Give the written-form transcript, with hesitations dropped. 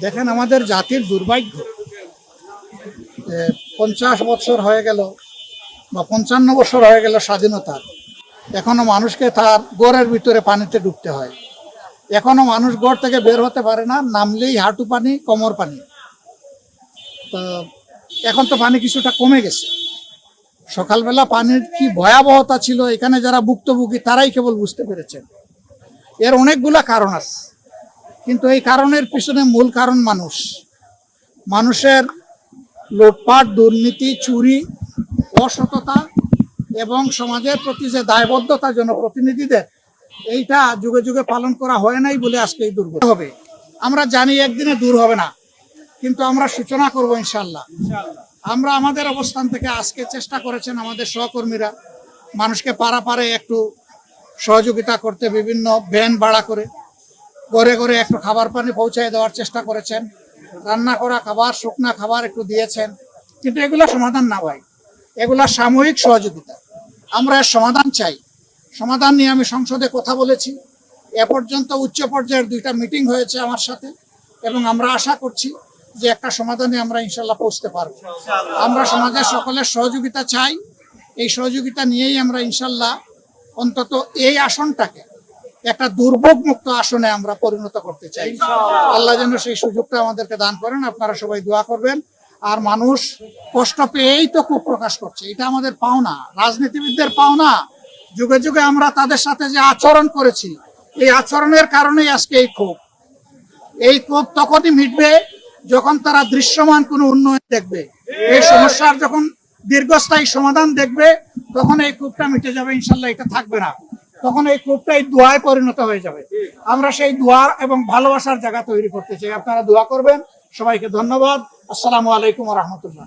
দেখেন আমাদের জাতির দুর্ভাগ্য, 50 বছর হয়ে গেল বা 55 বছর হয়ে গেল স্বাধীনতার, এখনো মানুষকে তার ঘরের ভিতরে পানিতে ডুবতে হয়। এখনো মানুষ ঘর থেকে বের হতে পারে না, নামলেই হাঁটু পানি, কোমর পানি। তো এখন তো পানি কিছুটা কমে গেছে। সকালবেলা পানির কি ভয়াবহতা ছিল এখানে যারা ভুক্তভোগী তারাই কেবল বুঝতে পেরেছেন। এর অনেকগুলা কারণ আছে, কিন্তু এই কারণের পিছনে মূল কারণ মানুষের লুটপাট, দুর্নীতি, চুরি, অসততা এবং সমাজের প্রতি যে দায়বদ্ধতা জনপ্রতিনিধিদের, এইটা যুগে যুগে পালন করা হয় নাই বলে আজকে এই দুর্গতি হবে। আমরা জানি একদিনে দূর হবে না, কিন্তু আমরা সূচনা করব ইনশাল্লাহ। আমরা আমাদের অবস্থান থেকে আজকে চেষ্টা করেছেন আমাদের সহকর্মীরা মানুষকে পাড়ে একটু সহযোগিতা করতে, বিভিন্ন ভ্যান ভাড়া করে ঘরে ঘরে একটু খাবার পানি পৌঁছায় দেওয়ার চেষ্টা করেছেন। রান্না করা খাবার, শুকনা খাবার একটু দিয়েছেন, কিন্তু এগুলো সমাধান না ভাই, এগুলা সাময়িক সহযোগিতা। আমরা এর সমাধান চাই। সমাধান নিয়ে আমি সংসদে কথা বলেছি। এ পর্যন্ত উচ্চ পর্যায়ের 2টা মিটিং হয়েছে আমার সাথে, এবং আমরা আশা করছি যে একটা সমাধানে আমরা ইনশাল্লাহ পৌঁছতে পারবো। আমরা সমাজের সকলের সহযোগিতা চাই। এই সহযোগিতা নিয়েই আমরা ইনশাল্লাহ অন্তত এই আসনটাকে একটা দুর্ভোগ মুক্ত আসনে আমরা পরিণত করতে চাই। আল্লাহ যেন সেই সুযোগটা আমাদেরকে দান করেন। আপনারা সবাই দোয়া করবেন। আর মানুষ কষ্ট পেয়েই তো ক্ষোভ প্রকাশ করছে, এটা আমাদের পাওনা, রাজনীতিবিদদের পাওনা। যুগে যুগে আমরা তাদের সাথে যে আচরণ করেছি, এই আচরণের কারণেই আজকে এই ক্ষোভ। এই ক্ষোভ তখনই মিটবে যখন তারা দৃশ্যমান কোনো উন্নয়ন দেখবে, এই সমস্যার যখন দীর্ঘস্থায়ী সমাধান দেখবে, তখন এই ক্ষোভটা মিটে যাবে ইনশাল্লাহ। এটা থাকবে না, তখন এই ক্ষোভটা এই দোয়ায় পরিণত হয়ে যাবে। আমরা সেই দোয়া এবং ভালোবাসার জায়গা তৈরি করতে চাই। আপনারা দোয়া করবেন। সবাইকে ধন্যবাদ। আসসালামু আলাইকুম ওয়া রাহমাতুল্লাহ।